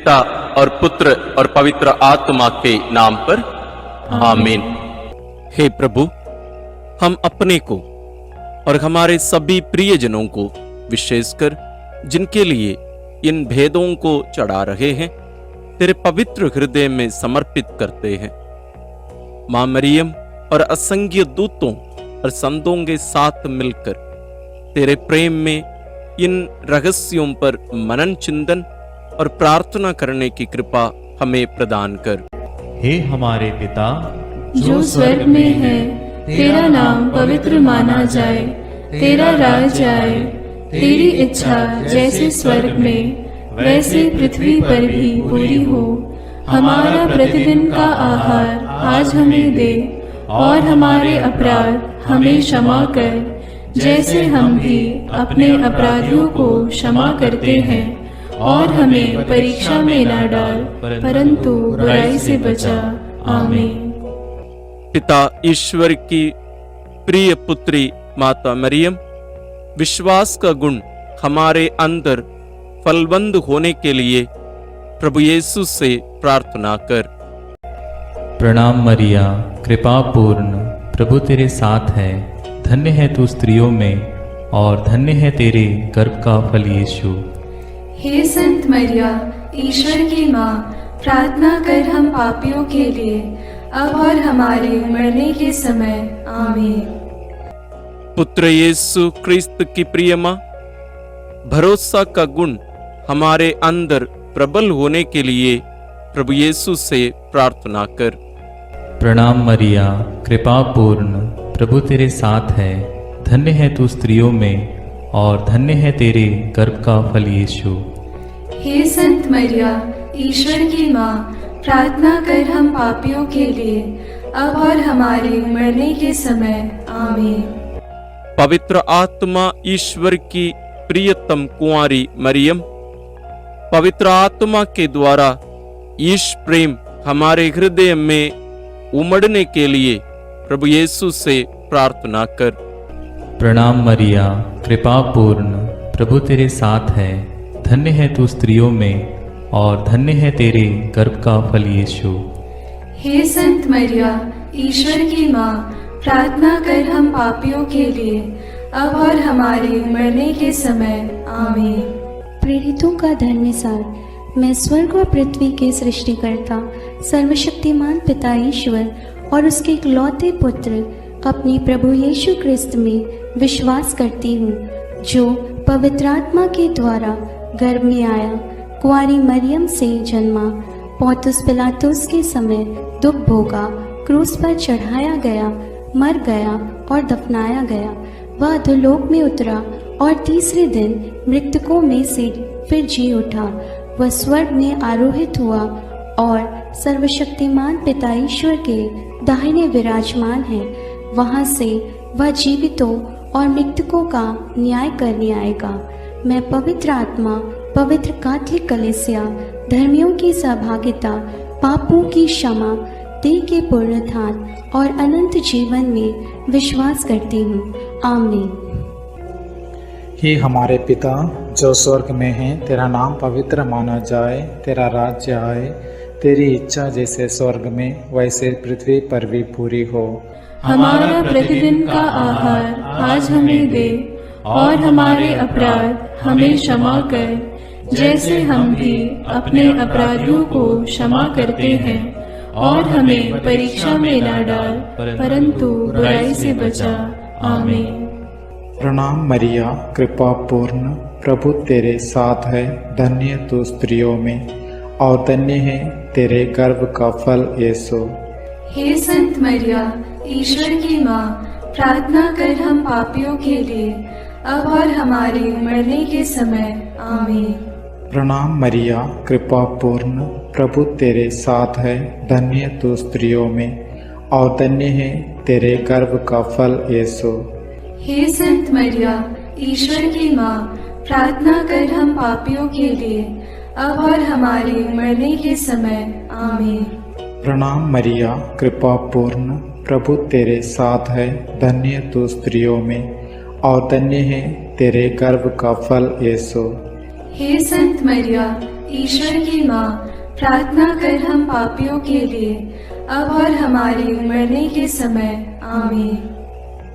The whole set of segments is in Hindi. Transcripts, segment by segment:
पिता और पुत्र और पवित्र आत्मा के नाम पर आमीन। हे प्रभु, हम अपने को और हमारे सभी प्रियजनों को, विशेषकर जिनके लिए इन भेदों को चढ़ा रहे हैं, तेरे पवित्र हृदय में समर्पित करते हैं। मां मरियम और असंख्य दूतों और संतों के साथ मिलकर तेरे प्रेम में इन रहस्यों पर मनन चिंतन और प्रार्थना करने की कृपा हमें प्रदान कर। हे हमारे पिता जो स्वर्ग में है, तेरा नाम पवित्र माना जाए, तेरा राज्य आए, तेरी इच्छा जैसे स्वर्ग में वैसे पृथ्वी पर भी पूरी हो। हमारा प्रतिदिन का आहार आज हमें दे, और हमारे अपराध हमें क्षमा कर, जैसे हम भी अपने अपराधियों को क्षमा करते हैं, और हमें परीक्षा में न डाल, परंतु बुराई से बचा। आमीन। पिता ईश्वर की प्रिय पुत्री माता मरियम, विश्वास का गुण हमारे अंदर फलवंत होने के लिए प्रभु यीशु से प्रार्थना कर। प्रणाम मरिया, कृपा पूर्ण, प्रभु तेरे साथ है। धन्य है तू स्त्रियों में, और धन्य है तेरे गर्भ का फल यीशु। हे संत मरिया, ईश्वर की माँ, प्रार्थना कर हम पापियों के लिए, अब और हमारे मरने के समय। आमीन। पुत्र यीशु क्रिस्त की प्रिय माँ, भरोसा का गुण हमारे अंदर प्रबल होने के लिए प्रभु यीशु से प्रार्थना कर। प्रणाम मरिया, कृपा पूर्ण, प्रभु तेरे साथ है। धन्य है तू स्त्रियों में, और धन्य है तेरे गर्भ का फल यीशु। हे संत मरिया, ईश्वर की माँ, प्रार्थना कर हम पापियों के लिए, अब और हमारे मरने के समय। आमीन। पवित्र आत्मा ईश्वर की प्रियतम कुंवारी मरियम, पवित्र आत्मा के द्वारा ईश प्रेम हमारे हृदय में उमड़ने के लिए प्रभु यीशु से प्रार्थना कर। प्रणाम मरिया, कृपा पूर्ण, प्रभु तेरे साथ है। धन्य है तू स्त्रियों में, और धन्य है तेरे गर्भ का फल यीशु। हे संत मरिया, ईश्वर की माँ, प्रार्थना कर हम पापियों के लिए, अब और हमारे मरने के समय। आमीन। प्रेरितों का धर्मसार। मैं स्वर्ग और पृथ्वी के सृष्टिकर्ता सर्वशक्तिमान पिता ईश्वर और उसके इकलौते पुत्र अपने प्रभु यीशु क्रिस्त में विश्वास करती हूँ, जो पवित्र आत्मा के द्वारा गर्भ में आया, कुंवारी मरियम से जन्मा, पौंतुस पिलातुस के समय दुख भोगा, क्रूस पर चढ़ाया गया, मर गया और दफनाया गया। वह अधोलोक में उतरा और तीसरे दिन मृतकों में से फिर जी उठा। वह स्वर्ग में आरोहित हुआ और सर्वशक्तिमान पिता ईश्वर के दाहिने विराजमान है। वहां से वह जीवितों और मृतकों का न्याय करने आएगा। मैं पवित्र आत्मा, पवित्र कैथोलिक कलीसिया, धर्मियों की सहभागिता, पापों की क्षमा, देह के पुनरुत्थान और अनंत जीवन में विश्वास करती हूँ। आमीन। हे हमारे पिता जो स्वर्ग में है, तेरा नाम पवित्र माना जाए, तेरा राज्य आए, तेरी इच्छा जैसे स्वर्ग में वैसे पृथ्वी पर भी पूरी हो। हमारा प्रतिदिन का आहार आज हमें दे, और हमारे अपराध हमें क्षमा कर, जैसे हम भी अपने अपराधियों को क्षमा करते हैं, और हमें परीक्षा में न डाल, परंतु बुराई से बचा। आमीन। प्रणाम मरिया, कृपा पूर्ण, प्रभु तेरे साथ है। धन्य तू स्त्रियों में, और धन्य है तेरे गर्भ का फल यीशु। हे संत मरिया, ईश्वर की माँ, प्रार्थना कर हम पापियों के लिए, अब और हमारे मरने के समय। आमीन। प्रणाम मरिया, कृपा पूर्ण, प्रभु तेरे साथ है। धन्य तू स्त्रियों में, और धन्य है तेरे गर्भ का फल यीशु। हे संत मरिया, ईश्वर की माँ, प्रार्थना कर हम पापियों के लिए, अब और हमारे मरने के समय। आमीन। प्रणाम मरिया, कृपा पूर्ण, प्रभु तेरे साथ है। धन्य तू स्त्रियों में, और धन्य है तेरे गर्भ का फल यीशु। हे संत मरिया, ईश्वर की माँ, प्रार्थना कर हम पापियों के लिए, अब और हमारे मरने के समय। आमीन।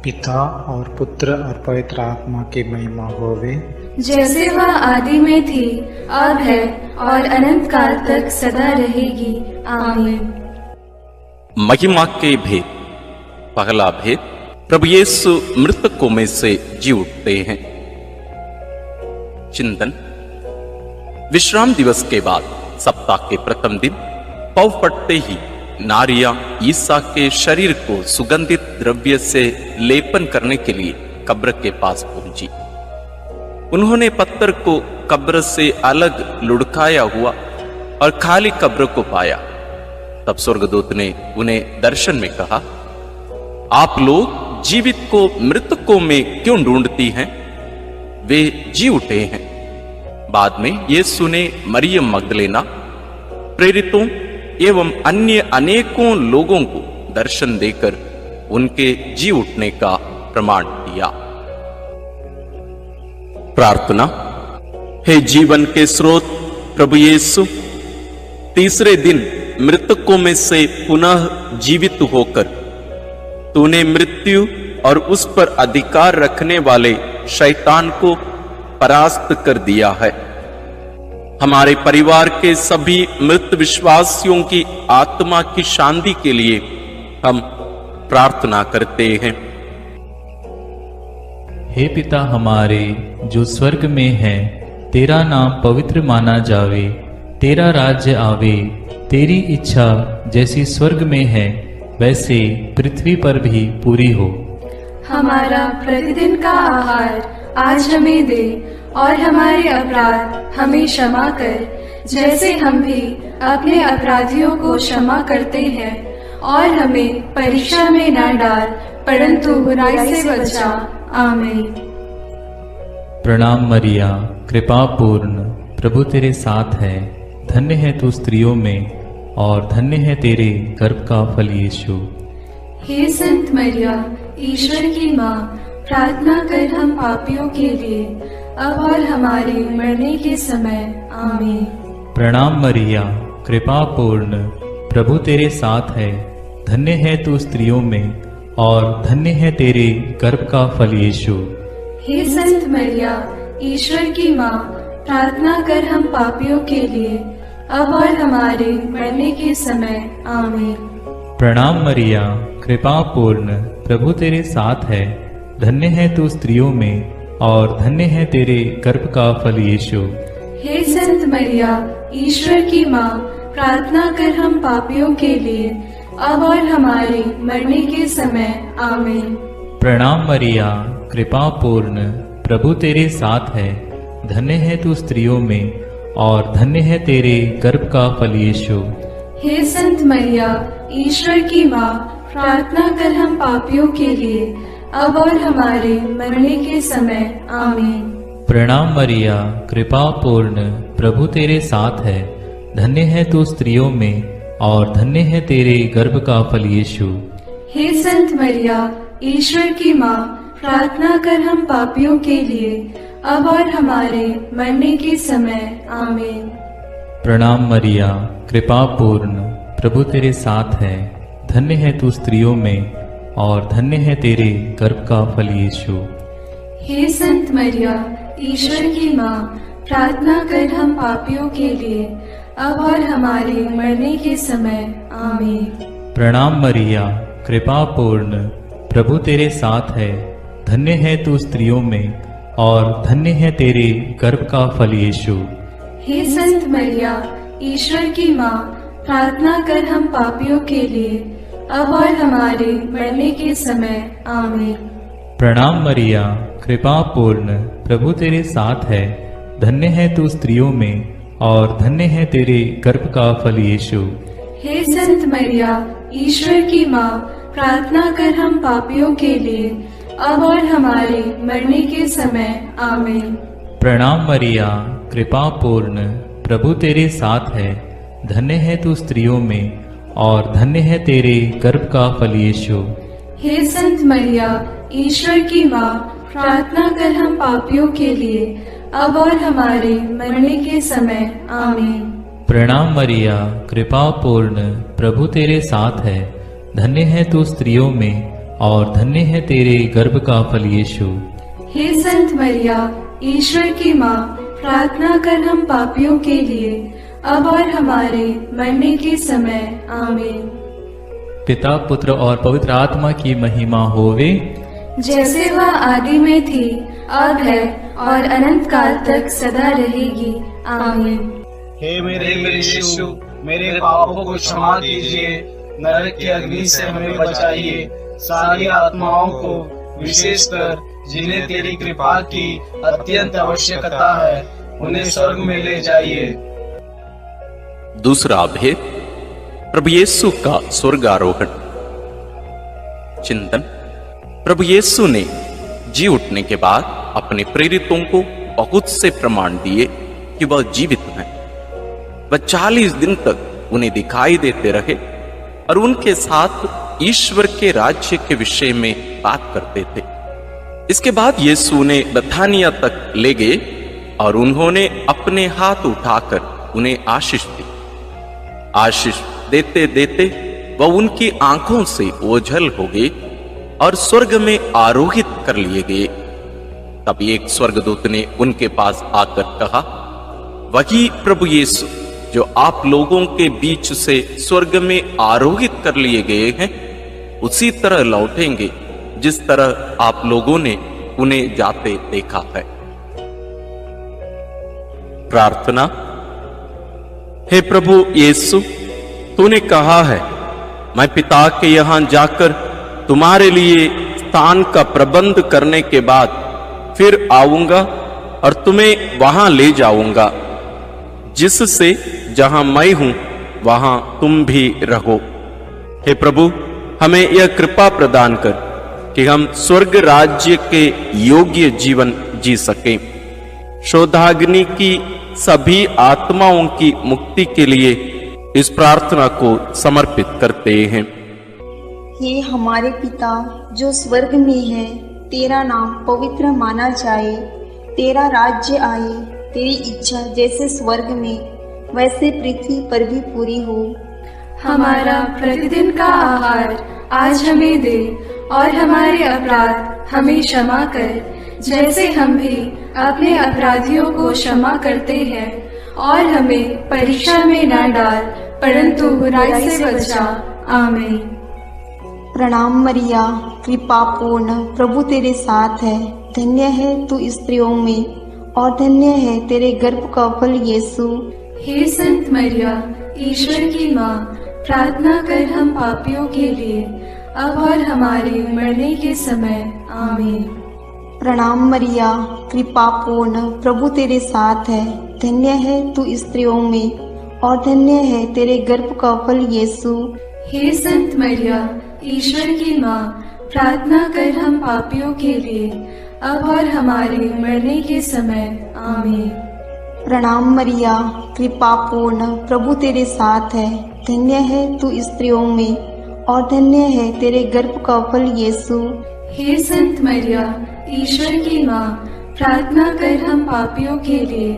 पिता और पुत्र और पवित्र आत्मा की महिमा होवे, जैसे वह आदि में थी, अब है और अनंत काल तक सदा रहेगी। आमीन। महिमा के भेद। पहला भेद, प्रभु यीशु मृतकों में से जी उठते हैं। चिंतन। विश्राम दिवस के बाद सप्ताह के प्रथम दिन पौ फटते ही नारियां ईसा के शरीर को सुगंधित द्रव्य से लेपन करने के लिए कब्र के पास पहुंची। उन्होंने पत्थर को कब्र से अलग लुढ़काया हुआ और खाली कब्र को पाया। तब स्वर्गदूत ने उन्हें दर्शन में कहा, आप लोग जीवित को मृतकों में क्यों ढूंढती हैं? वे जी उठे हैं। बाद में यीशु ने मरियम मगदलेना, प्रेरितों एवं अन्य अनेकों लोगों को दर्शन देकर उनके जी उठने का प्रमाण दिया। प्रार्थना। हे जीवन के स्रोत प्रभु यीशु, तीसरे दिन मृतकों में से पुनः जीवित होकर तूने मृत्यु और उस पर अधिकार रखने वाले शैतान को परास्त कर दिया है। हमारे परिवार के सभी मृत विश्वासियों की आत्मा की शांति के लिए हम प्रार्थना करते हैं। हे पिता हमारे जो स्वर्ग में है, तेरा नाम पवित्र माना जावे, तेरा राज्य आवे, तेरी इच्छा जैसी स्वर्ग में है वैसे पृथ्वी पर भी पूरी हो। हमारा प्रतिदिन का आहार आज हमें दे, और हमारे अपराध हमें क्षमा कर, जैसे हम भी अपने अपराधियों को क्षमा करते हैं, और हमें परीक्षा में न डाल, परंतु बुराई से बचा। आमीन। प्रणाम मरिया, कृपा पूर्ण, प्रभु तेरे साथ है। धन्य है तू स्त्रियों में और धन्य है तेरे गर्भ का फल यीशु। हे संत मरिया, ईश्वर की माँ, प्रार्थना कर हम पापियों के लिए, अब और हमारे मरने के समय। आमीन। प्रणाम मरिया, कृपा पूर्ण, प्रभु तेरे साथ है। धन्य है तू स्त्रियों में और धन्य है तेरे गर्भ का फल यीशु। हे संत मरिया, ईश्वर की माँ, प्रार्थना कर हम पापियों के लिए, अब और हमारे मरने के समय। आमीन। प्रणाम मरिया, कृपा पूर्ण, प्रभु तेरे साथ है। धन्य है तू स्त्रियों में और धन्य है तेरे गर्भ का फल यीशु। हे संत मरिया, ईश्वर की माँ, प्रार्थना कर हम पापियों के लिए, अब और हमारे मरने के समय। आमीन। प्रणाम मरिया, कृपा पूर्ण, प्रभु तेरे साथ है। धन्य है तू स्त्रियों में और धन्य है तेरे गर्भ का फल यीशु। हे संत मरिया, ईश्वर की माँ, प्रार्थना कर हम पापियों के लिए, अब और हमारे मरने के समय। आमीन। प्रणाम मरिया, कृपा पूर्ण, प्रभु तेरे साथ है। धन्य है तू स्त्रियों में और धन्य है तेरे गर्भ का फल यीशु। हे संत मरिया, ईश्वर की माँ, प्रार्थना कर हम पापियों के लिए, अब और हमारे मरने के समय। आमीन। प्रणाम मरिया, कृपा पूर्ण, प्रभु तेरे साथ है। धन्य है तू स्त्रियों में और धन्य है तेरे गर्भ का फल यीशु। हे संत मरिया, ईश्वर की माँ, प्रार्थना कर हम पापियों के लिए, अब और हमारे मरने के समय। आमीन। प्रणाम मरिया, कृपा पूर्ण, प्रभु तेरे साथ है। धन्य है तू स्त्रियों में और धन्य है तेरे गर्भ का फल यीशु। हे संत मरिया, ईश्वर की माँ, प्रार्थना कर हम पापियों के लिए, अब और हमारे मरने के समय। आमीन। प्रणाम मरिया, कृपा पूर्ण, प्रभु तेरे साथ है। धन्य है तू स्त्रियों में और धन्य है तेरे गर्भ का फल यीशु। हे संत मरिया, ईश्वर की माँ, प्रार्थना कर हम पापियों के लिए, अब और हमारे मरने के समय। आमीन। प्रणाम मरिया, कृपा पूर्ण, प्रभु तेरे साथ है। धन्य है तू स्त्रियों में और धन्य है तेरे गर्भ का फल यीशु। हे संत मरिया, ईश्वर की माँ, प्रार्थना कर हम पापियों के लिए, अब और हमारे मरने के समय आमीन। प्रणाम मरिया, कृपा पूर्ण, प्रभु तेरे साथ है। धन्य है तू स्त्रियों में और धन्य है तेरे गर्भ का फल यीशु। हे संत मरिया, ईश्वर की माँ, प्रार्थना कर हम पापियों के लिए, अब और हमारे मरने के समय आमीन। पिता, पुत्र और पवित्र आत्मा की महिमा होवे, जैसे वह आदि में थी, अब है और अनंत काल तक सदा रहेगी आमीन। हे मेरे यीशु, मेरे पापों को क्षमा कीजिए, नरक की अग्नि से हमें बचाइए, सारी आत्माओं को, विशेषकर जिन्हें तेरी कृपा की अत्यंत आवश्यकता है, उन्हें स्वर्ग में ले जाइए। दूसरा भेद, प्रभु यीशु का स्वर्गारोहण। चिंतन। प्रभु यीशु ने जी उठने के बाद अपने प्रेरितों को बहुत से प्रमाण दिए कि वह जीवित हैं। वह 40 दिन तक उन्हें दिखाई देते रहे और उनके साथ ईश्वर के राज्य के विषय में बात करते थे। इसके बाद यीशु उन्हें बथानिया तक ले गए और उन्होंने अपने हाथ उठाकर उन्हें आशीष दी। आशीष देते देते वह उनकी आंखों से ओझल हो गए और स्वर्ग में आरोहित कर लिए गए। तब एक स्वर्गदूत ने उनके पास आकर कहा, वही प्रभु यीशु जो आप लोगों के बीच से स्वर्ग में आरोहित कर लिए गए हैं, उसी तरह लौटेंगे जिस तरह आप लोगों ने उन्हें जाते देखा है। प्रार्थना। हे प्रभु यीशु, तूने कहा है, मैं पिता के यहां जाकर तुम्हारे लिए स्थान का प्रबंध करने के बाद फिर आऊंगा और तुम्हें वहां ले जाऊंगा, जिससे जहां मैं हूं वहां तुम भी रहो। हे प्रभु, हमें यह कृपा प्रदान कर कि हम स्वर्ग राज्य के योग्य जीवन जी सकें। शोधाग्नि की सभी आत्माओं की मुक्ति के लिए इस प्रार्थना को समर्पित करते हैं। हे हमारे पिता जो स्वर्ग में है, तेरा नाम पवित्र माना जाए, तेरा राज्य आए, तेरी इच्छा जैसे स्वर्ग में वैसे पृथ्वी पर भी पूरी हो। हमारा प्रतिदिन का आहार आज हमें दे और हमारे अपराध हमें क्षमा कर, जैसे हम भी अपने अपराधियों को क्षमा करते हैं, और हमें परीक्षा में न डाल परंतु बुराई से बचा। आमीन। प्रणाम मरिया, कृपा पूर्ण, प्रभु तेरे साथ है। धन्य है तू स्त्रियों में और धन्य है तेरे गर्भ का फल यीशु। हे संत मरिया, ईश्वर की माँ, प्रार्थना कर हम पापियों के लिए, अब और हमारे मरने के समय। आमीन। प्रणाम मरिया, कृपा पूर्ण, प्रभु तेरे साथ है। धन्य है तू स्त्रियों में और धन्य है तेरे गर्भ का फल यीशु। हे संत मरिया, ईश्वर की माँ, प्रार्थना कर हम पापियों के लिए, अब और हमारे मरने के समय। आमीन। प्रणाम मरिया, कृपा पूर्ण, प्रभु तेरे साथ है। धन्य है तू स्त्रियों में और धन्य है तेरे गर्भ का फल यीशु। हे संत मरिया, ईश्वर की माँ, प्रार्थना कर हम पापियों के लिए,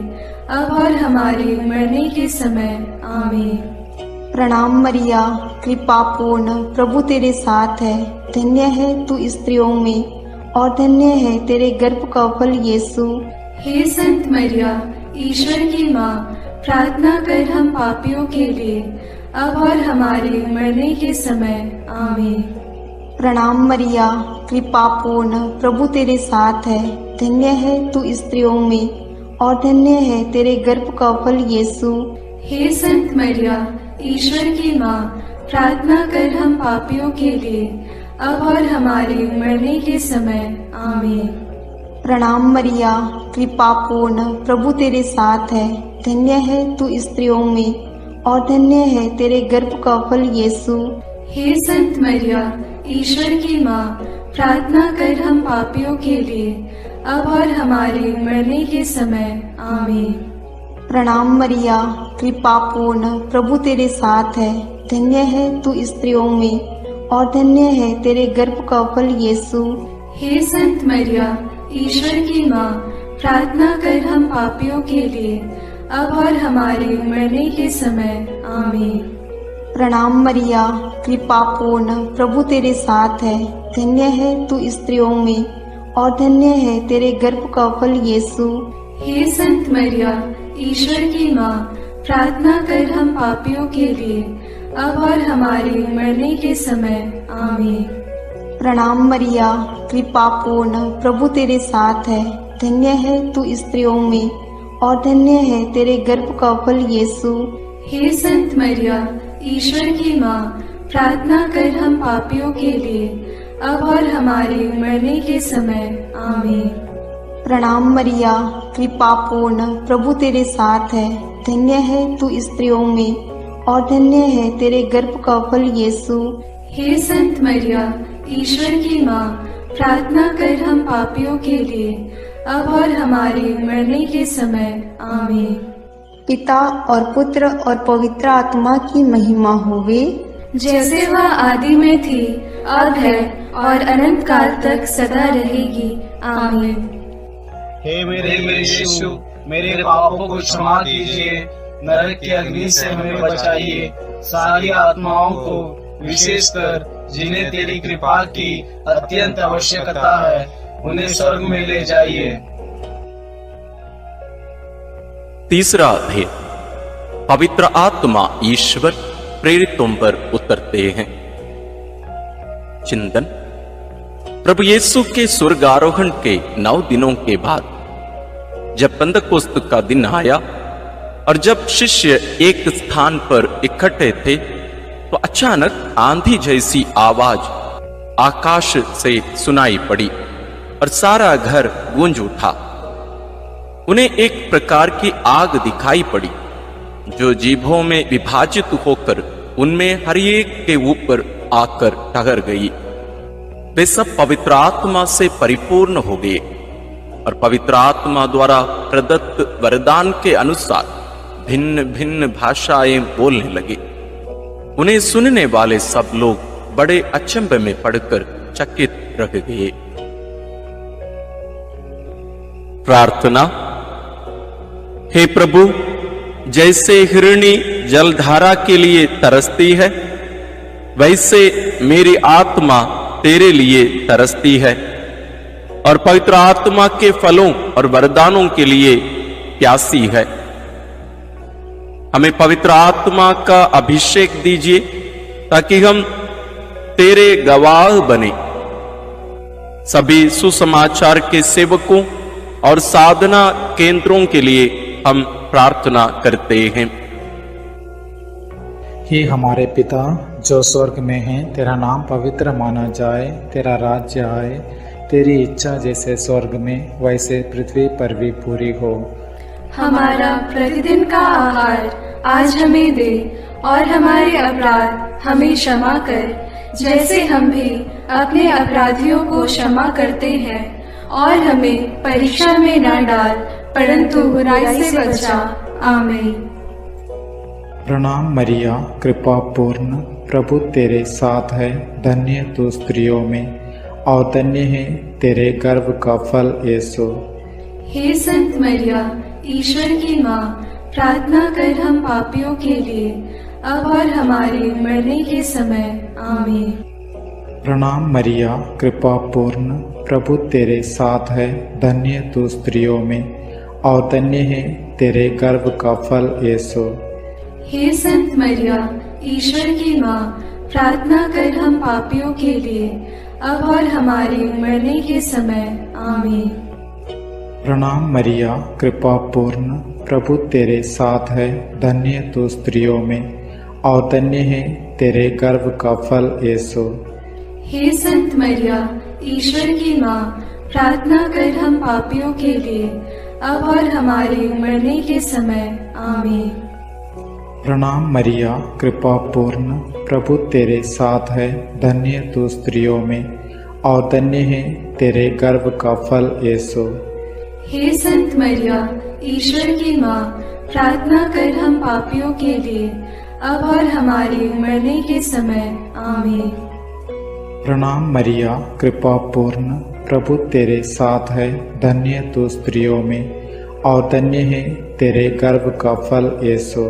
अब और हमारे मरने के समय। आमीन। प्रणाम मरिया, कृपा पूर्ण, प्रभु तेरे साथ है। धन्य है तू स्त्रियों में और धन्य है तेरे गर्भ का फल यीशु। हे संत मरिया, ईश्वर की माँ, प्रार्थना कर हम पापियों के लिए, अब और हमारे मरने के समय। आमीन। प्रणाम मरिया, कृपा पूर्ण, प्रभु तेरे साथ है। धन्य है तू स्त्रियों में और धन्य है तेरे गर्भ का फल यीशु। हे संत मरिया, ईश्वर की माँ, प्रार्थना कर हम पापियों के लिए, अब और हमारे मरने के समय। आमीन। प्रणाम मरिया, कृपा पूर्ण, प्रभु तेरे साथ है। धन्य है तू स्त्रियों में और धन्य है तेरे गर्भ का फल यीशु। हे संत मरिया, ईश्वर की माँ, प्रार्थना कर हम पापियों के लिए, अब और हमारे मरने के समय। आमीन। प्रणाम मरिया, कृपा पूर्ण, प्रभु तेरे साथ है। धन्य है तू स्त्रियों में और धन्य है तेरे गर्भ का फल यीशु। हे संत मरिया, ईश्वर की माँ, प्रार्थना कर हम पापियों के लिए, अब और हमारे मरने के समय। आमीन। प्रणाम मरिया, कृपा पूर्ण, प्रभु तेरे साथ है। धन्य है तू स्त्रियों में और धन्य है तेरे गर्भ का फल यीशु। हे संत मरिया, ईश्वर की माँ, प्रार्थना कर हम पापियों के लिए, अब और हमारे मरने के समय। आमीन। प्रणाम मरिया, कृपा पूर्ण, प्रभु तेरे साथ है। धन्य है तू स्त्रियों में और धन्य है तेरे गर्भ का फल यीशु। हे संत मरिया, ईश्वर की माँ, प्रार्थना कर हम पापियों के लिए, अब और हमारे मरने के समय। आमीन। प्रणाम मरिया, कृपा पूर्ण, प्रभु तेरे साथ है। धन्य है तू स्त्रियों में और धन्य है तेरे गर्भ का फल यीशु। हे संत मरिया, ईश्वर की माँ, प्रार्थना कर हम पापियों के लिए, अब और हमारे मरने के समय। आमीन। पिता और पुत्र और पवित्र आत्मा की महिमा होवे, जैसे वह आदि में थी, अब है और अनंत काल तक सदा रहेगी। आमीन। हे मेरे यीशु, मेरे पापों को क्षमा कीजिए, नरक की अग्नि से हमें बचाइए, सारी आत्माओं को, विशेषकर जिन्हें तेरी कृपा की अत्यंत आवश्यकता है, उन्हें स्वर्ग में ले जाइए। तीसरा अध्याय, पवित्र आत्मा ईश्वर प्रेरितों पर उतरते हैं। चिंतन। प्रभु यीशु के स्वर्गारोहण के 9 दिनों के बाद जब पेंतकोस्त का दिन आया और जब शिष्य एक स्थान पर इकट्ठे थे, तो अचानक आंधी जैसी आवाज आकाश से सुनाई पड़ी और सारा घर गूंज उठा। उन्हें एक प्रकार की आग दिखाई पड़ी जो जीभों में विभाजित होकर उनमें हर एक के ऊपर आकर ठहर गई। वे सब पवित्र आत्मा से परिपूर्ण हो गए और पवित्र आत्मा द्वारा प्रदत्त वरदान के अनुसार भिन्न भिन्न भाषाएं बोलने लगे। उन्हें सुनने वाले सब लोग बड़े अचंभे में पड़कर चकित रह गए। प्रार्थना। हे प्रभु, जैसे हिरणी जलधारा के लिए तरसती है, वैसे मेरी आत्मा तेरे लिए तरसती है और पवित्र आत्मा के फलों और वरदानों के लिए प्यासी है। हमें पवित्र आत्मा का अभिषेक दीजिए ताकि हम तेरे गवाह बने। सभी सुसमाचार के सेवकों और साधना केंद्रों के लिए हम प्रार्थना करते हैं। हे हमारे पिता जो स्वर्ग में है, तेरा नाम पवित्र माना जाए, तेरा राज्य आए, तेरी इच्छा जैसे स्वर्ग में वैसे पृथ्वी पर भी पूरी हो। हमारा प्रतिदिन का आहार आज हमें दे और हमारे अपराध हमें क्षमा कर, जैसे हम भी अपने अपराधियों को क्षमा करते हैं, और हमें परीक्षा में न डाल, परंतु बुराई से बचा। आमीन। प्रणाम मरिया, कृपा पूर्ण, प्रभु तेरे साथ है। धन्य तू स्त्रियों में और धन्य है तेरे गर्भ का फल यीशु। हे संत मरिया, ईश्वर की माँ, प्रार्थना कर हम पापियों के लिए, अब और हमारे मरने के समय। आमीन। प्रणाम मरिया, कृपा पूर्ण, प्रभु तेरे साथ है। धन्य तू स्त्रियों में और धन्य है तेरे गर्भ का फल यीशु। हे संत मरिया, ईश्वर की माँ, प्रार्थना कर हम पापियों के लिए, अब और हमारे मरने के समय। आमीन। प्रणाम मरिया, कृपा पूर्ण, प्रभु तेरे साथ है। धन्य तू स्त्रियों में और धन्य है तेरे गर्भ का फल यीशु। हे संत मरिया, ईश्वर की माँ, प्रार्थना कर हम पापियों के लिए, अब और हमारे मरने के समय। आमीन। प्रणाम मरिया, कृपा पूर्ण, प्रभु तेरे साथ है। धन्य तू स्त्रियों में और धन्य है तेरे गर्भ का फल यीशु। हे संत मरिया, ईश्वर की माँ, प्रार्थना कर हम पापियों के लिए, अब और हमारे मरने के समय। आमीन। प्रणाम मरिया, कृपा पूर्ण, प्रभु तेरे साथ है, धन्य तू स्त्रियों में और धन्य है तेरे गर्भ का फल यीशु।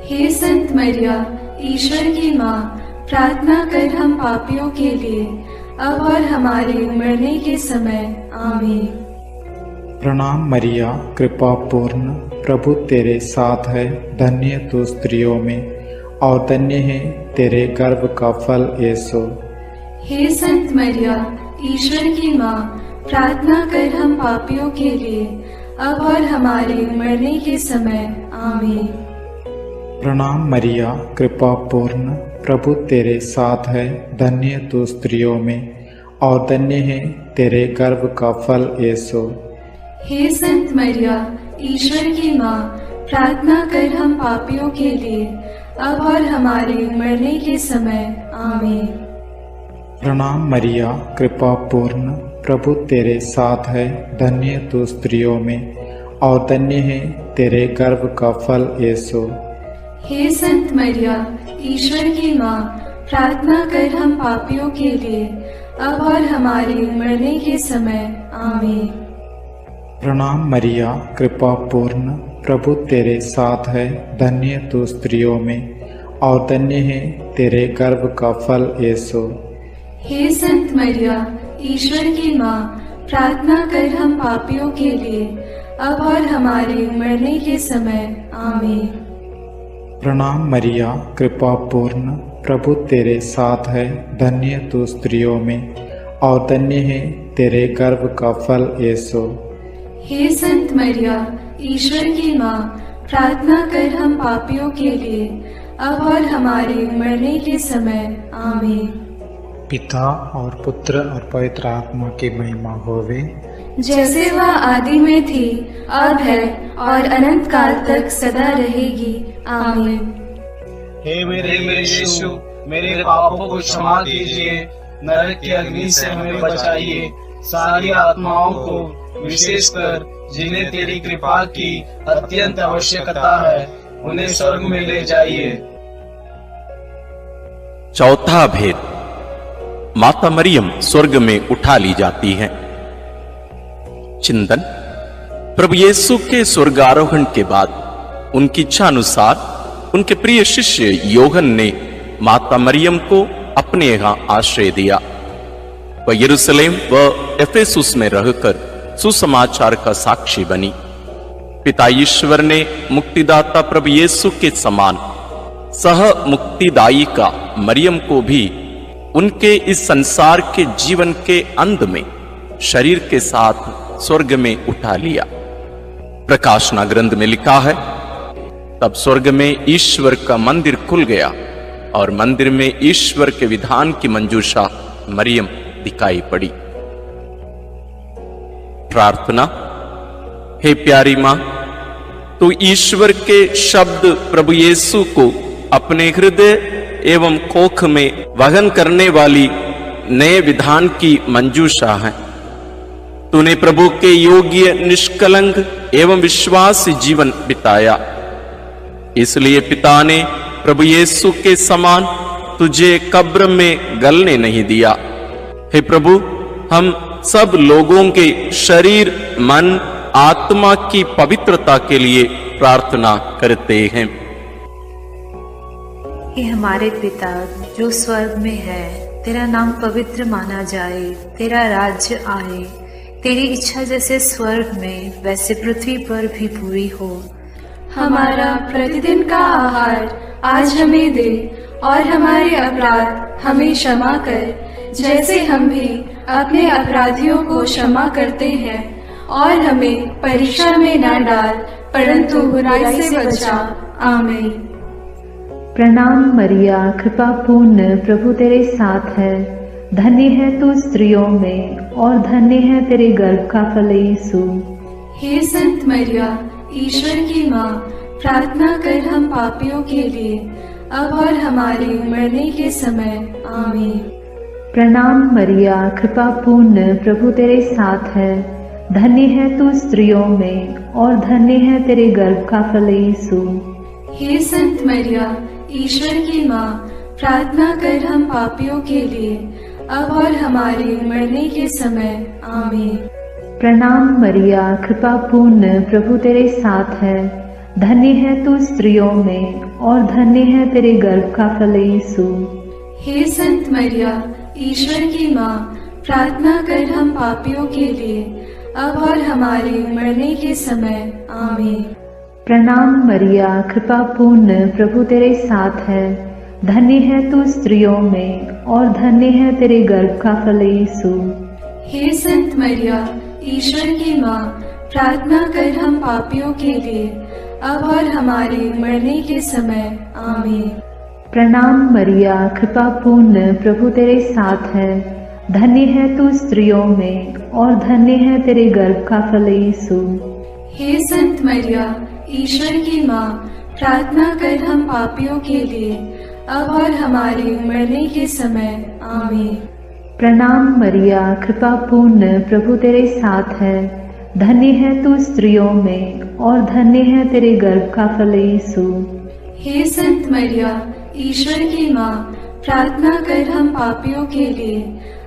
हे संत मरिया, ईश्वर की माँ, प्रार्थना कर हम पापियों के लिए, अब और हमारे मरने के समय। आमीन। प्रणाम मरिया, कृपा पूर्ण, प्रभु तेरे साथ है, धन्य तू स्त्रियों में और धन्य है तेरे गर्भ का फल यीशु। हे संत मरिया, ईश्वर की माँ, प्रार्थना कर हम पापियों के लिए, अब और हमारे मरने के समय। आमीन। प्रणाम मरिया, कृपा पूर्ण, प्रभु तेरे साथ है, धन्य तू स्त्रियों में और धन्य है तेरे गर्भ का फल यीशु। हे संत मरिया, ईश्वर की माँ, प्रार्थना कर हम पापियों के लिए, अब और हमारे मरने के समय। आमीन। प्रणाम मरिया, कृपा पूर्ण, प्रभु तेरे साथ है, धन्य तू स्त्रियों में और धन्य है तेरे गर्भ का फल यीशु। हे संत मरिया, ईश्वर की माँ, प्रार्थना कर हम पापियों के लिए, अब और हमारे मरने के समय। आमीन। प्रणाम मरिया, कृपा पूर्ण, प्रभु तेरे साथ है, धन्य तू स्त्रियों में और धन्य है तेरे गर्भ का फल यीशु। हे संत मरिया, ईश्वर की माँ, प्रार्थना कर हम पापियों के लिए, अब और हमारे मरने के समय। आमीन। प्रणाम मरिया, कृपा पूर्ण, प्रभु तेरे साथ है, धन्य तू स्त्रियों में और धन्य है तेरे गर्भ का फल यीशु। हे संत मरिया, ईश्वर की माँ, प्रार्थना कर हम पापियों के लिए, अब और हमारे मरने के समय। आमीन। पिता और पुत्र और पवित्र आत्मा की महिमा होवे, जैसे वह आदि में थी, अब है और अनंत काल तक सदा रहेगी। आमीन। हे मेरे यीशु, मेरे पापों को क्षमा कीजिए, नरक की अग्नि से हमें बचाइए, सारी आत्माओं को, विशेषकर जिन्हें तेरी कृपा की अत्यंत आवश्यकता है, उन्हें स्वर्ग में ले जाइए। चौथा भेद, माता मरियम स्वर्ग में उठा ली जाती है। चिंतन, प्रभु यीशु के स्वर्गारोहण के बाद उनकी इच्छा अनुसार उनके प्रिय शिष्य योहन ने माता मरियम को अपने यहां आश्रय दिया। वह यरूशलेम व एफेसुस में रहकर सुसमाचार का साक्षी बनी। पिता ईश्वर ने मुक्तिदाता प्रभु यीशु के समान सह मुक्तिदायी का मरियम को भी उनके इस संसार के जीवन के अंत में शरीर के साथ स्वर्ग में उठा लिया। प्रकाशना ग्रंथ में लिखा है, तब स्वर्ग में ईश्वर का मंदिर खुल गया और मंदिर में ईश्वर के विधान की मंजूषा मरियम दिखाई पड़ी। प्रार्थना। हे प्यारी मां, तू ईश्वर के शब्द प्रभु यीशु को अपने हृदय एवं कोख में वहन करने वाली नए विधान की मंजूषा है। तूने प्रभु के योग्य, निष्कलंक एवं विश्वास जीवन बिताया, इसलिए पिता ने प्रभु यीशु के समान तुझे कब्र में गलने नहीं दिया। हे प्रभु, हम सब लोगों के शरीर, मन, आत्मा की पवित्रता के लिए प्रार्थना करते हैं। हे हमारे पिता जो स्वर्ग में है, तेरा नाम पवित्र माना जाए, तेरा राज्य आए, तेरी इच्छा जैसे स्वर्ग में वैसे पृथ्वी पर भी पूरी हो। हमारा प्रतिदिन का आहार आज हमें दे, और हमारे अपराध हमें क्षमा कर, जैसे हम भी अपने अपराधियों को क्षमा करते हैं, और हमें परीक्षा में न डाल, परंतु बुराई से बचा। आमीन। प्रणाम मरिया, कृपा पूर्ण, प्रभु तेरे साथ है, धन्य है तू स्त्रियों में और धन्य है तेरे गर्भ का फल यीशु। हे संत मरिया, ईश्वर की माँ, प्रार्थना कर हम पापियों के लिए, अब और हमारे मरने के समय। आमीन। प्रणाम मरिया, कृपा पूर्ण, प्रभु तेरे साथ है, धन्य है तू स्त्रियों में और धन्य है तेरे गर्भ का फल यीशु। हे संत मरिया, ईश्वर की माँ, प्रार्थना कर हम पापियों के लिए, अब और हमारे मरने के समय आमीन। प्रणाम मरिया, कृपा पूर्ण, प्रभु तेरे साथ है। धन्य है तू स्त्रियों में और धन्य है तेरे गर्भ का फल यीशु। हे संत मरिया, ईश्वर की माँ, प्रार्थना कर हम पापियों के लिए, अब और हमारे मरने के समय आमीन। प्रणाम मरिया, कृपा पूर्ण, प्रभु तेरे साथ है। धन्य है तू स्त्रियों में और धन्य है तेरे गर्भ का फल यीशु। हे संत मरिया, ईश्वर की माँ, प्रार्थना कर हम पापियों के लिए, अब और हमारे मरने के समय आमीन। प्रणाम मरिया, कृपा पूर्ण, प्रभु तेरे साथ है। धन्य है तू स्त्रियों में और धन्य है तेरे गर्भ का फल यीशु। हे संत मरिया, ईश्वर की माँ, प्रार्थना कर हम पापियों के लिए, अब और हमारे मरने के समय आमीन। प्रणाम मरिया, कृपा पूर्ण, प्रभु तेरे साथ है। धन्य है तू स्त्रियों में और धन्य है तेरे गर्भ का फल यीशु। हे संत मरिया, ईश्वर की माँ, प्रार्थना कर हम पापियों के लिए,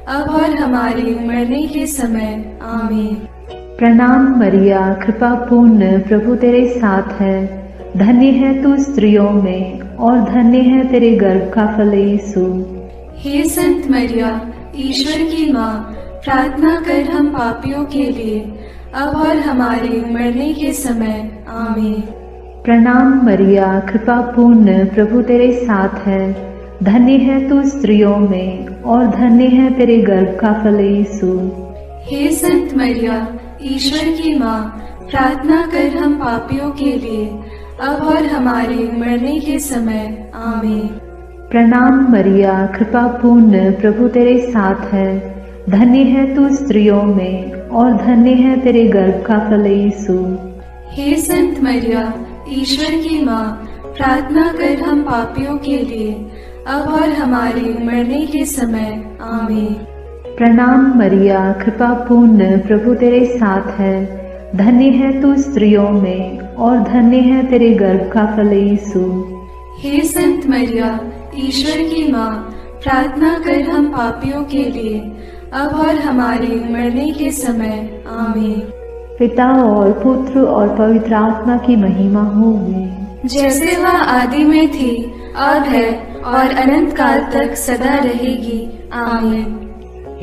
अब और हमारे मरने के समय आमीन। प्रणाम मरिया, कृपा पूर्ण, प्रभु तेरे साथ है। धन्य है तू स्त्रियों में और धन्य है तेरे गर्भ का फल यीशु। हे संत मरिया, ईश्वर की माँ, प्रार्थना कर हम पापियों के लिए, अब और हमारे मरने के समय आमीन। प्रणाम मरिया, कृपा पूर्ण, प्रभु तेरे साथ है। धन्य है तू स्त्रियों में और धन्य है तेरे गर्भ का फल यीशु। हे संत मरिया, ईश्वर की माँ, प्रार्थना कर हम पापियों के लिए, अब और हमारे मरने के समय आमीन। प्रणाम मरिया, कृपा पूर्ण, प्रभु तेरे साथ है। धन्य है तू स्त्रियों में और धन्य है तेरे गर्भ का फल यीशु। हे संत मरिया, ईश्वर की माँ, प्रार्थना कर हम पापियों के लिए, अब और हमारे मरने के समय आमीन। प्रणाम मरिया, कृपा पूर्ण, प्रभु तेरे साथ है। धन्य है तू स्त्रियों में और धन्य है तेरे गर्भ का फल यीशु। हे संत मरिया, ईश्वर की माँ, प्रार्थना कर हम पापियों के लिए, अब और हमारे मरने के समय आमीन। पिता और पुत्र और पवित्र आत्मा की महिमा होगी, जैसे वह आदि में थी, अब है और अनंत काल तक सदा रहेगी आमीन।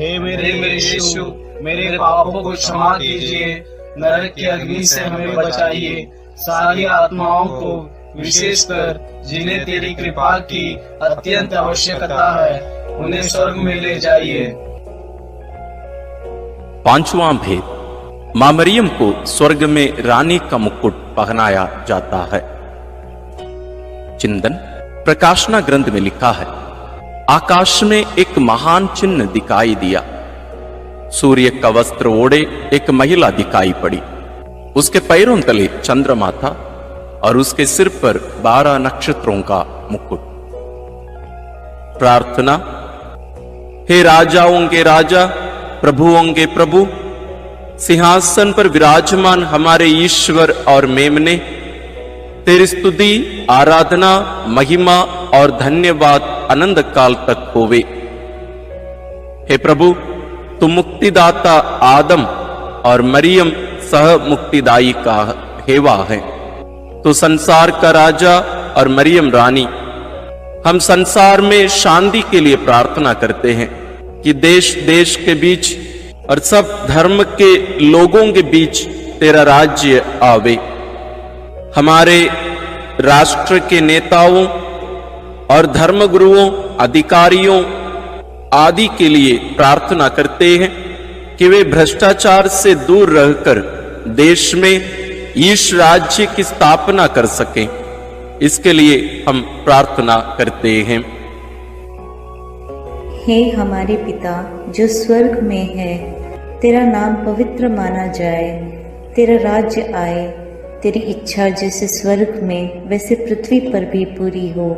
हे मेरे यीशु, मेरे पापों को क्षमा कीजिए, नरक की अग्नि से हमें बचाइए, सारी आत्माओं को, विशेषकर जिन्हें तेरी कृपा की अत्यंत आवश्यकता है, उन्हें स्वर्ग में ले जाइए। पांचवां भेद, मां मरियम को स्वर्ग में रानी का मुकुट पहनाया जाता है। चिंतन प्रकाशना ग्रंथ में लिखा है, आकाश में एक महान चिन्ह दिखाई दिया। सूर्य का वस्त्र ओढ़े एक महिला दिखाई पड़ी। उसके पैरों तले चंद्रमा था और उसके सिर पर 12 नक्षत्रों का मुकुट। प्रार्थना। हे राजाओं के राजा, प्रभुओं के प्रभु, सिंहासन पर विराजमान हमारे ईश्वर और मेमने, तेरी स्तुति, आराधना, महिमा और धन्यवाद अनंत काल तक होवे। हे प्रभु, तुम मुक्तिदाता आदम और मरियम सह मुक्तिदायी का हेवा है। तो संसार का राजा और मरियम रानी, हम संसार में शांति के लिए प्रार्थना करते हैं कि देश देश के बीच और सब धर्म के लोगों के बीच तेरा राज्य आवे। हमारे राष्ट्र के नेताओं और धर्मगुरुओं, अधिकारियों आदि के लिए प्रार्थना करते हैं कि वे भ्रष्टाचार से दूर रहकर देश में ईश राज्य की स्थापना कर सकें। इसके लिए हम प्रार्थना करते हैं। हे हमारे पिता जो स्वर्ग में है, तेरा नाम पवित्र माना जाए, तेरा राज्य आए, तेरी इच्छा जैसे स्वर्ग में वैसे पृथ्वी पर भी पूरी हो।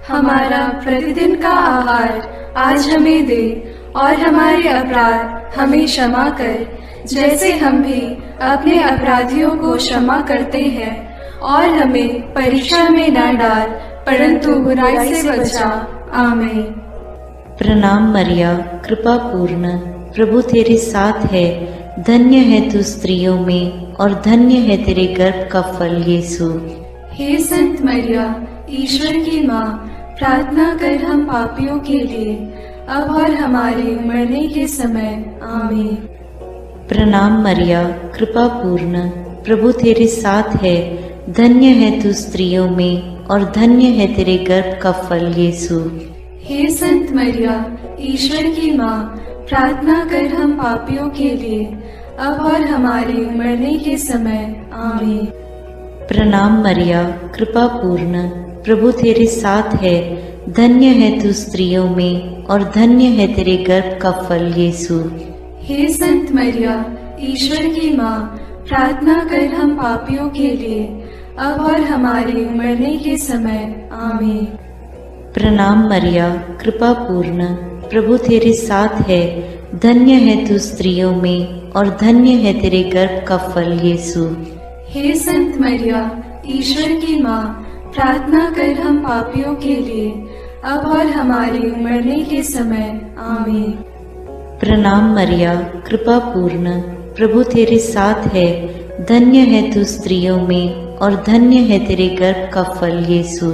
हमारा प्रतिदिन का आहार आज हमें दे और हमारे अपराध हमें क्षमा कर, जैसे हम भी अपने अपराधियों को क्षमा करते हैं, और हमें परीक्षा में न डाल परंतु बुराई से बचा। आमीन। प्रणाम मरिया, कृपा पूर्ण, प्रभु तेरे साथ है। धन्य है तू स्त्रियों में और धन्य है तेरे गर्भ का फल यीशु। हे संत मरिया, ईश्वर की माँ, प्रार्थना कर हम पापियों के लिए, अब और हमारे मरने के समय। आमीन। प्रणाम मरिया, कृपा पूर्ण, प्रभु तेरे साथ है। धन्य है तू स्त्रियों में और धन्य है तेरे गर्भ का फल यीशु। हे संत मरिया, ईश्वर की माँ, प्रार्थना कर हम पापियों के लिए, अब और हमारे मरने के समय। आमीन। प्रणाम मरिया, कृपा पूर्ण, प्रभु तेरे साथ है। धन्य है तू स्त्रियों में और धन्य है तेरे गर्भ का फल यीशु। हे संत मरिया, ईश्वर की माँ, प्रार्थना कर हम पापियों के लिए, अब और हमारे मरने के समय। आमीन। प्रणाम मरिया, कृपा पूर्ण, प्रभु तेरे साथ है। धन्य है तू स्त्रियों में और धन्य है तेरे गर्भ का फल यीशु। हे संत मरिया, ईश्वर की माँ, प्रार्थना कर हम पापियों के लिए, अब और हमारे मरने के समय। आमीन। प्रणाम मरिया, कृपा पूर्ण, प्रभु तेरे साथ है। धन्य है तू स्त्रियों में और धन्य है तेरे गर्भ का फल यीशु।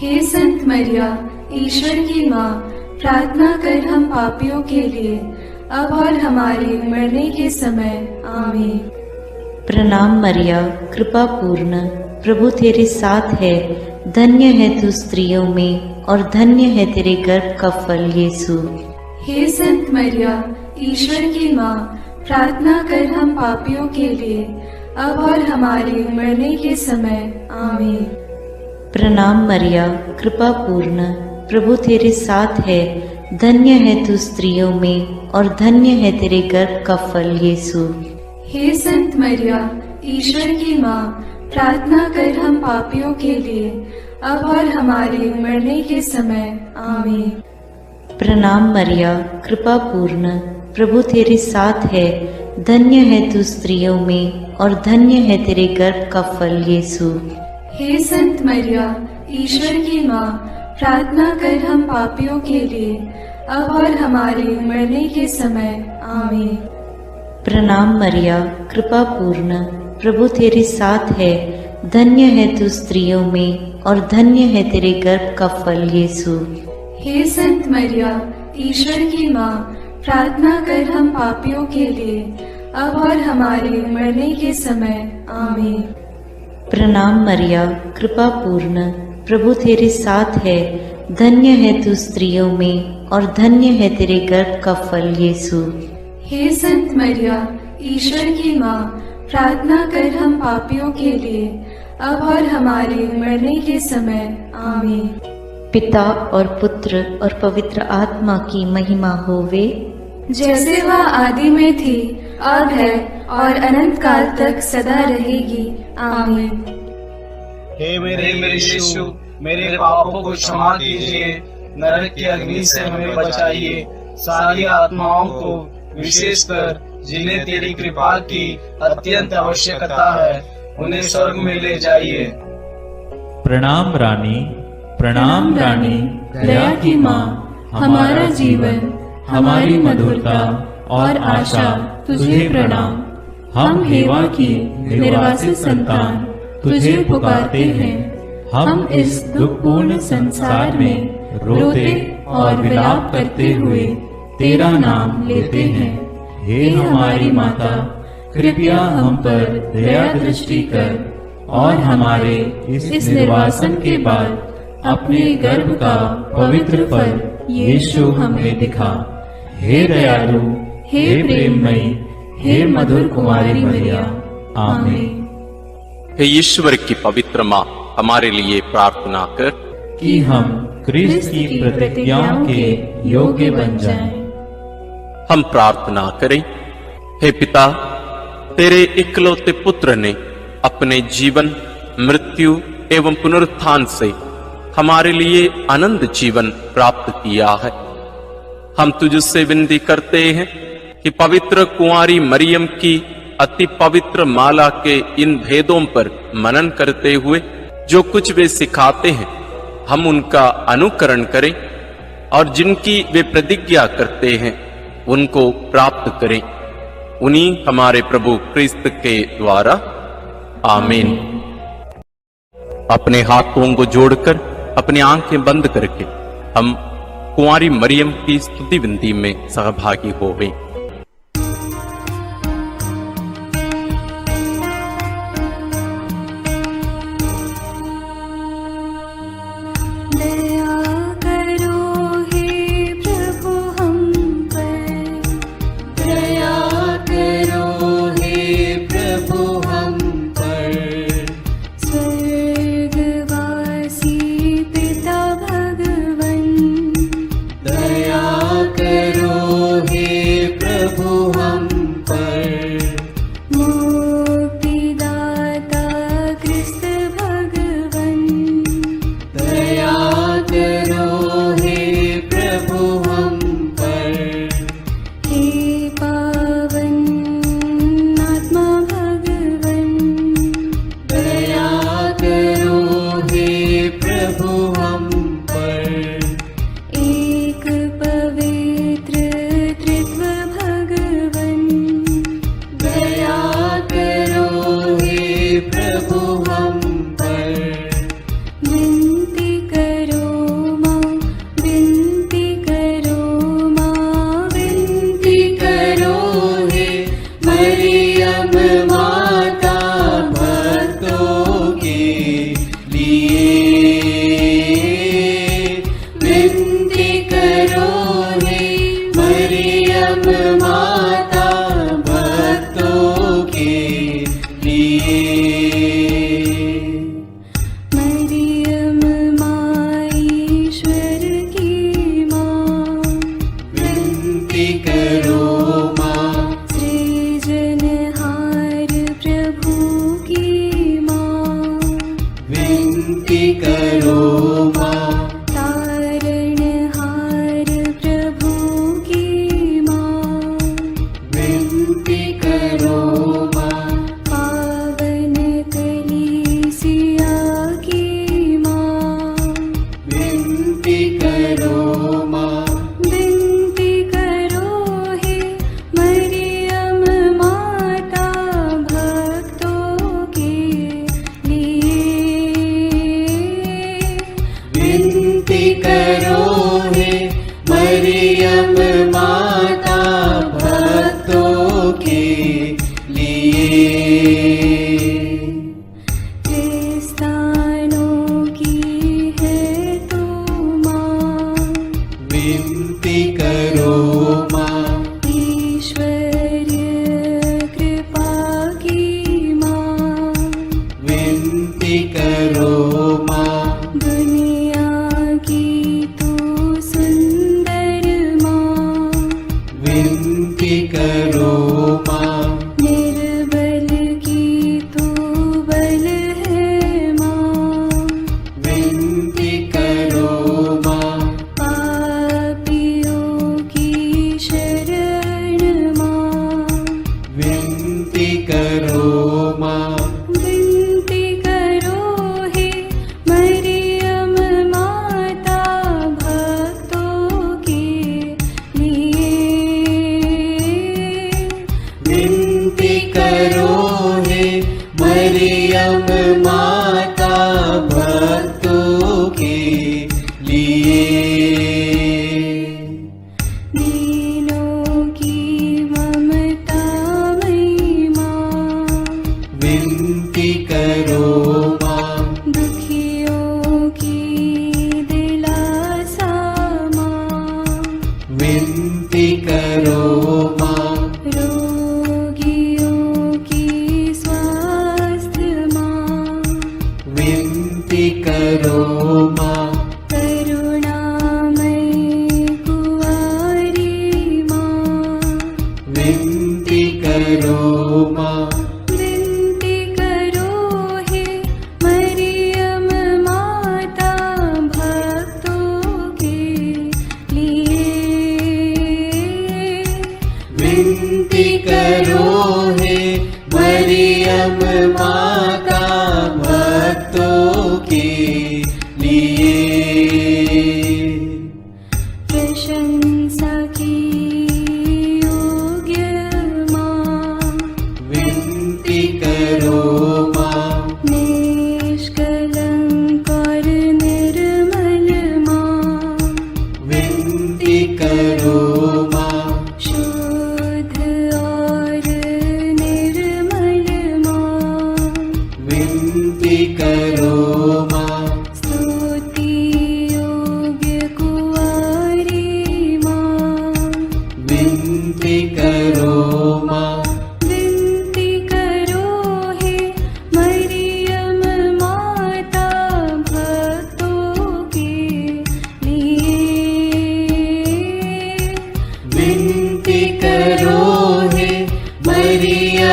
हे संत मरिया, ईश्वर की माँ, प्रार्थना कर हम पापियों के लिए, अब और हमारे मरने के समय। आमीन। प्रणाम मरिया, कृपा पूर्ण, प्रभु तेरे साथ है। धन्य है तू स्त्रियों में और धन्य है तेरे गर्भ का फल यीशु। हे संत मरिया, ईश्वर की माँ, प्रार्थना कर हम पापियों के लिए, अब और हमारे मरने के समय। आमीन। प्रणाम मरिया, कृपा पूर्ण, प्रभु तेरे साथ है। धन्य है तू स्त्रियों में और धन्य है तेरे गर्भ का फल यीशु। हे संत मरिया, ईश्वर की माँ, प्रार्थना कर हम पापियों के लिए, अब और हमारे मरने के समय। आमीन। प्रणाम मरिया, कृपा पूर्ण, प्रभु तेरे साथ है। धन्य है तू स्त्रियों में और धन्य है तेरे गर्भ का फल यीशु। हे संत मरिया, ईश्वर की माँ, प्रार्थना कर हम पापियों के लिए, अब और हमारे मरने के समय। आमीन। प्रणाम मरिया, कृपा पूर्ण, प्रभु तेरे साथ है। धन्य है तू स्त्रियों में और धन्य है तेरे गर्भ का फल यीशु। हे संत मरिया, ईश्वर की माँ, प्रार्थना कर हम पापियों के लिए, अब और हमारे मरने के समय। आमीन। प्रणाम मरिया, कृपा पूर्ण, प्रभु तेरे साथ है। धन्य है तू स्त्रियों में और धन्य है तेरे गर्भ का फल यीशु। हे संत मरिया, ईश्वर की माँ, प्रार्थना कर हम पापियों के लिए, अब और हमारे मरने के समय। आमीन। पिता और पुत्र और पवित्र आत्मा की महिमा होवे, जैसे वह आदि में थी, अब है और अनंत काल तक सदा रहेगी। आमीन। हे मेरे यीशु, मेरे पापों को क्षमा कीजिए, नरक की अग्नि से हमें बचाइए, सारी आत्माओं को, विशेषकर जिन्हें तेरी कृपा की अत्यंत आवश्यकता है, उन्हें स्वर्ग में ले जाइए। प्रणाम रानी, प्रणाम रानी, दया की माँ, हमारा जीवन, हमारी मधुरता और आशा तुझे प्रणाम। हम हेवा की निर्वासित संतान तुझे पुकारते हैं। हम इस दुखपूर्ण संसार में रोते और विलाप करते हुए तेरा नाम लेते हैं। हे हमारी माता, कृपया हम पर दया दृष्टि कर और हमारे इस निर्वासन के बाद अपने गर्भ का पवित्र फल यीशु हमें दिखा। हे दयालु, हे प्रेममयी, हे मधुर कुमारी मरिया। आमीन। हे ईश्वर की पवित्र माँ, हमारे लिए प्रार्थना कर कि हम क्रिस्त की प्रतिज्ञाओं के योग्य बन जाएं। हम प्रार्थना करें। हे पिता, तेरे इकलौते पुत्र ने अपने जीवन, मृत्यु एवं पुनरुत्थान से हमारे लिए अनंत जीवन प्राप्त किया है। हम तुझसे विनती करते हैं कि पवित्र कुंवारी मरियम की अति पवित्र माला के इन भेदों पर मनन करते हुए जो कुछ वे सिखाते हैं, हम उनका अनुकरण करें और जिनकी वे प्रतिज्ञा करते हैं उनको प्राप्त करें, उन्हीं हमारे प्रभु क्रिस्त के द्वारा। आमीन। अपने हाथों को जोड़कर अपनी आंखें बंद करके हम कुंवारी मरियम की स्तुति विनती में सहभागी होवें।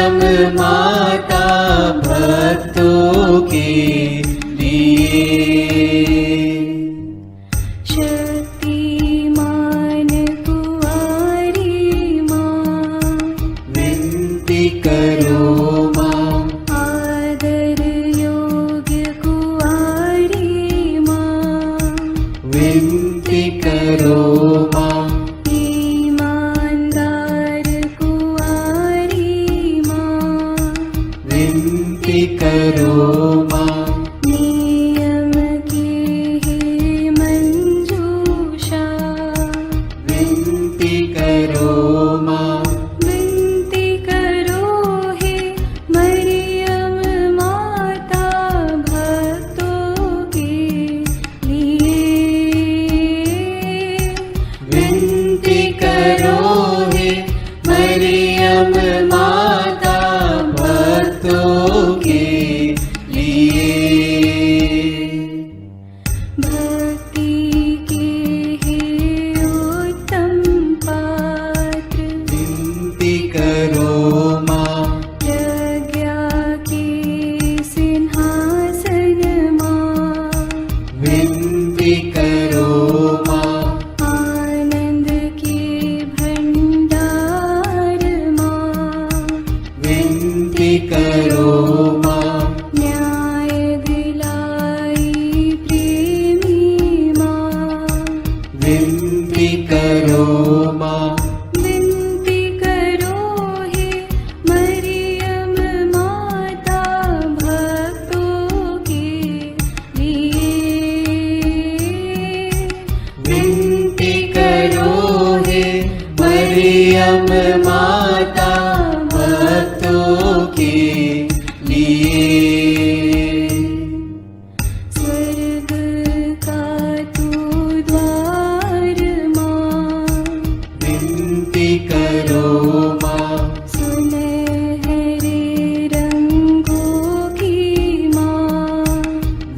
मरियम माता भक्तों के लिए। शक्तिमान कुंवारी माँ, विनती करो माँ। आदर योग्य कुंवारी माँ, विनती करो माँ। ईमानदार कुंवारी माँ, विनती करो माँ। नियम की है मंजूषा, विनती करो माँ। विनती करो हे मरियम माता भक्तों के लिए। विनती करो हे मरियम माता भक्तों के लिए। भक्ति के हे उत्तम पात्र, विनती करो माँ। प्रज्ञा के सिंहासन माँ, विनती करो माँ। आनंद के भंडार माँ, विनती करो माँ। न्याय दिलाई प्रेमी माँ, विनती करो माँ। विनती करो हे मरियम माता भक्तों के लिए। विनती करो हे मरियम माता भक्तों के लिए। स्वर्ग का तू द्वार माँ, विनती करो माँ। सुनहरे रंगों की माँ,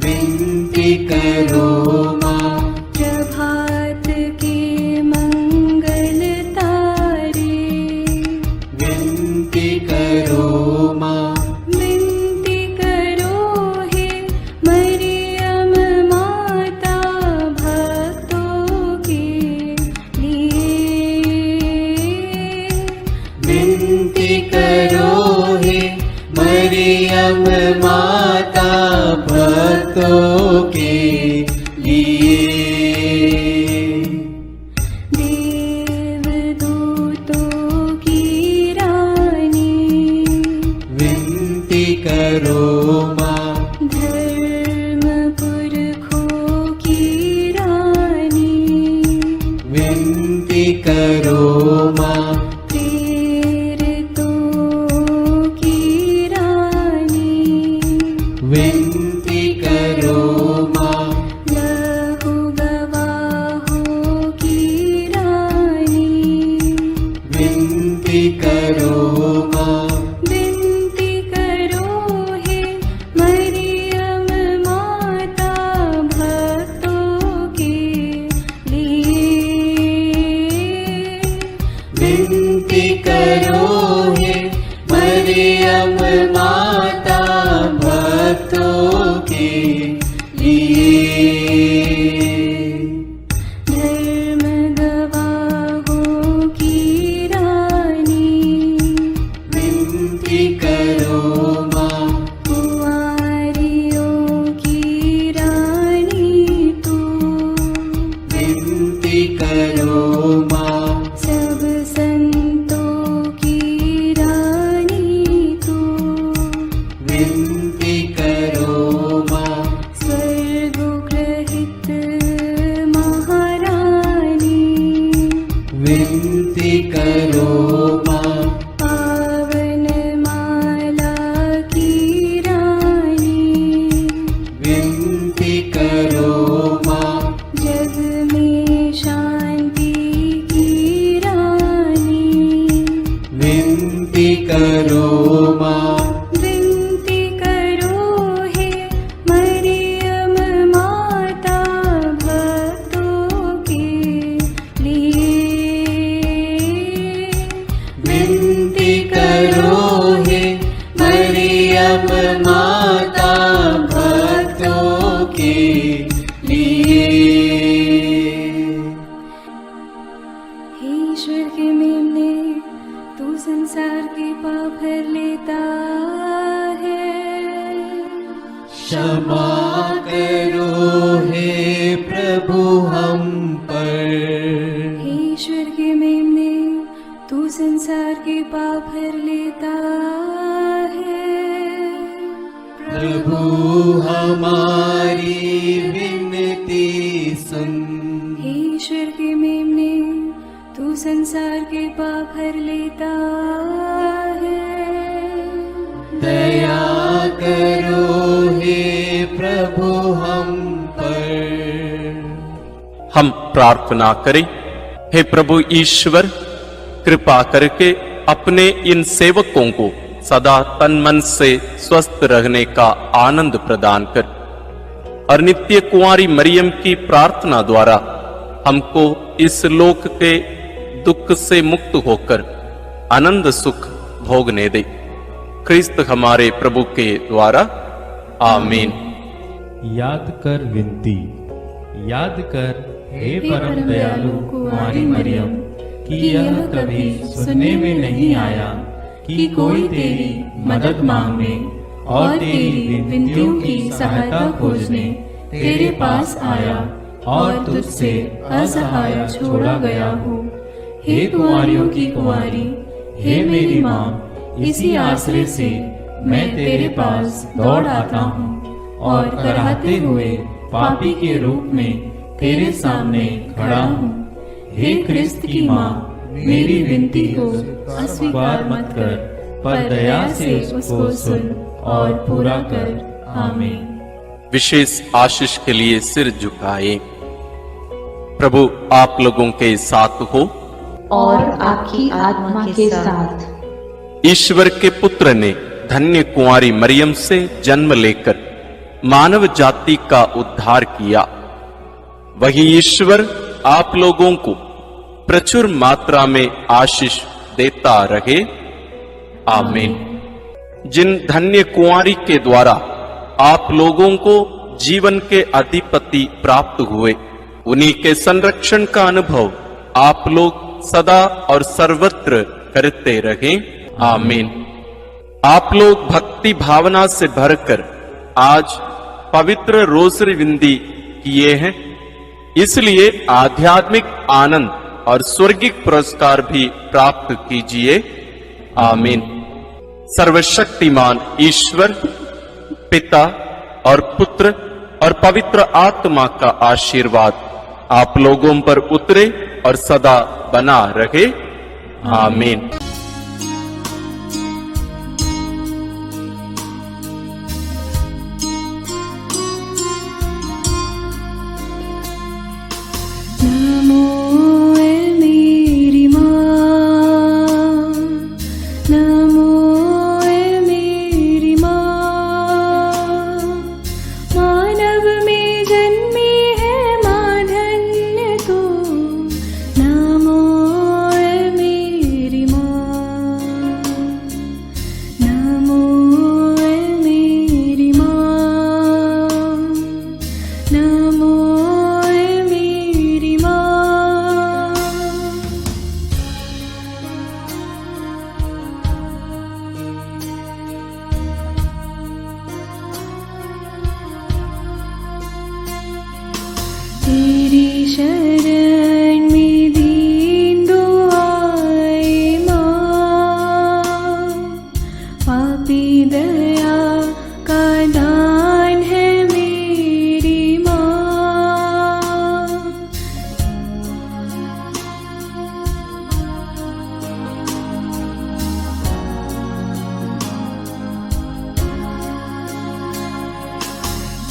विनती करो माँ। प्रभात के मंगल तारे, विनती करो माँ। विनती करो हे मरियम माता भक्तों के लिए। विनती करो हे मरियम माता भक्तों के लिए। देवदूतों की रानी, विनती करो माँ। धर्म पुरखों की रानी, विनती करो माँ। प्रेरितों की रानी, विनती करो माँ। लहू गवाहों की रानी, विनती करो माँ। विनती करो हे मरियम माता भक्तों के लिए। विनती करो हे मरियम माता भक्तों के लिए। धर्म गवाहों की रानी, विनती करो माँ। कुंवारियों की रानी तू, विनती करो माँ। सब संतों की रानी तू, विनती करो माँ। स्वर्गोग्रहित महारानी, विनती करो माँ। पावन माला की रानी, विनती करो माँ। जग में शांति की रानी, विनती करो माँ। विनती करो हे मरियम माता भक्तों के लिए। विनती करो हे परम माता भक्तों के लिए। हे ईश्वर के मेमने, तू संसार के पाप हर लेता है। क्षमा करो हे प्रभु हम पर। हे ईश्वर के मेमने, तू संसार के पाप हर लेता है। प्रभु हमारी विनती सुन। हे ईश्वर के मेमने, तू संसार के पाप हर लेता है। दया करो हे प्रभु हम पर। हम प्रार्थना करें। हे प्रभु ईश्वर, कृपा करके अपने इन सेवकों को सदा तन मन से स्वस्थ रहने का आनंद प्रदान कर और नित्य कुंवारी मरियम की प्रार्थना द्वारा हमको इस लोक के दुख से मुक्त होकर आनंद सुख भोगने दे। क्रिस्त हमारे प्रभु के द्वारा, आमीन। याद कर विनती। याद कर हे परम दयालु कुंवारी मरियम कि यह कभी सुनने में नहीं आया कि कोई तेरी मदद मांगने और तेरी विनतियों की सहायता खोजने तेरे पास आया और तुझसे असहाय छोड़ा गया हो। हे कुंवारियों की कुंवारी, हे मेरी माँ, इसी आश्रय से मैं तेरे पास दौड़ आता हूँ और कराहते हुए पापी के रूप में तेरे सामने खड़ा हूँ। हे क्रिस्त की माँ, मेरी विनती को अस्वीकार मत कर, पर दया से उसको सुन और पूरा कर। आमीन। विशेष आशीष के लिए सिर झुकाए। प्रभु आप लोगों के साथ हो और आपकी आत्मा के साथ। ईश्वर के पुत्र ने धन्य कुंवारी मरियम से जन्म लेकर मानव जाति का उद्धार किया। वही ईश्वर आप लोगों को प्रचुर मात्रा में आशीष देता रहे। आमीन। जिन धन्य कुंवारी के द्वारा आप लोगों को जीवन के अधिपति प्राप्त हुए, उन्हीं के संरक्षण का अनुभव आप लोग सदा और सर्वत्र करते रहें। आमीन। आप लोग भक्ति भावना से भरकर आज पवित्र रोसरी विंदी किए हैं, इसलिए आध्यात्मिक आनंद और स्वर्गिक पुरस्कार भी प्राप्त कीजिए। आमीन। सर्वशक्तिमान ईश्वर पिता और पुत्र और पवित्र आत्मा का आशीर्वाद आप लोगों पर उतरे और सदा बना रहे। आमीन।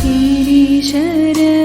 तेरी शरण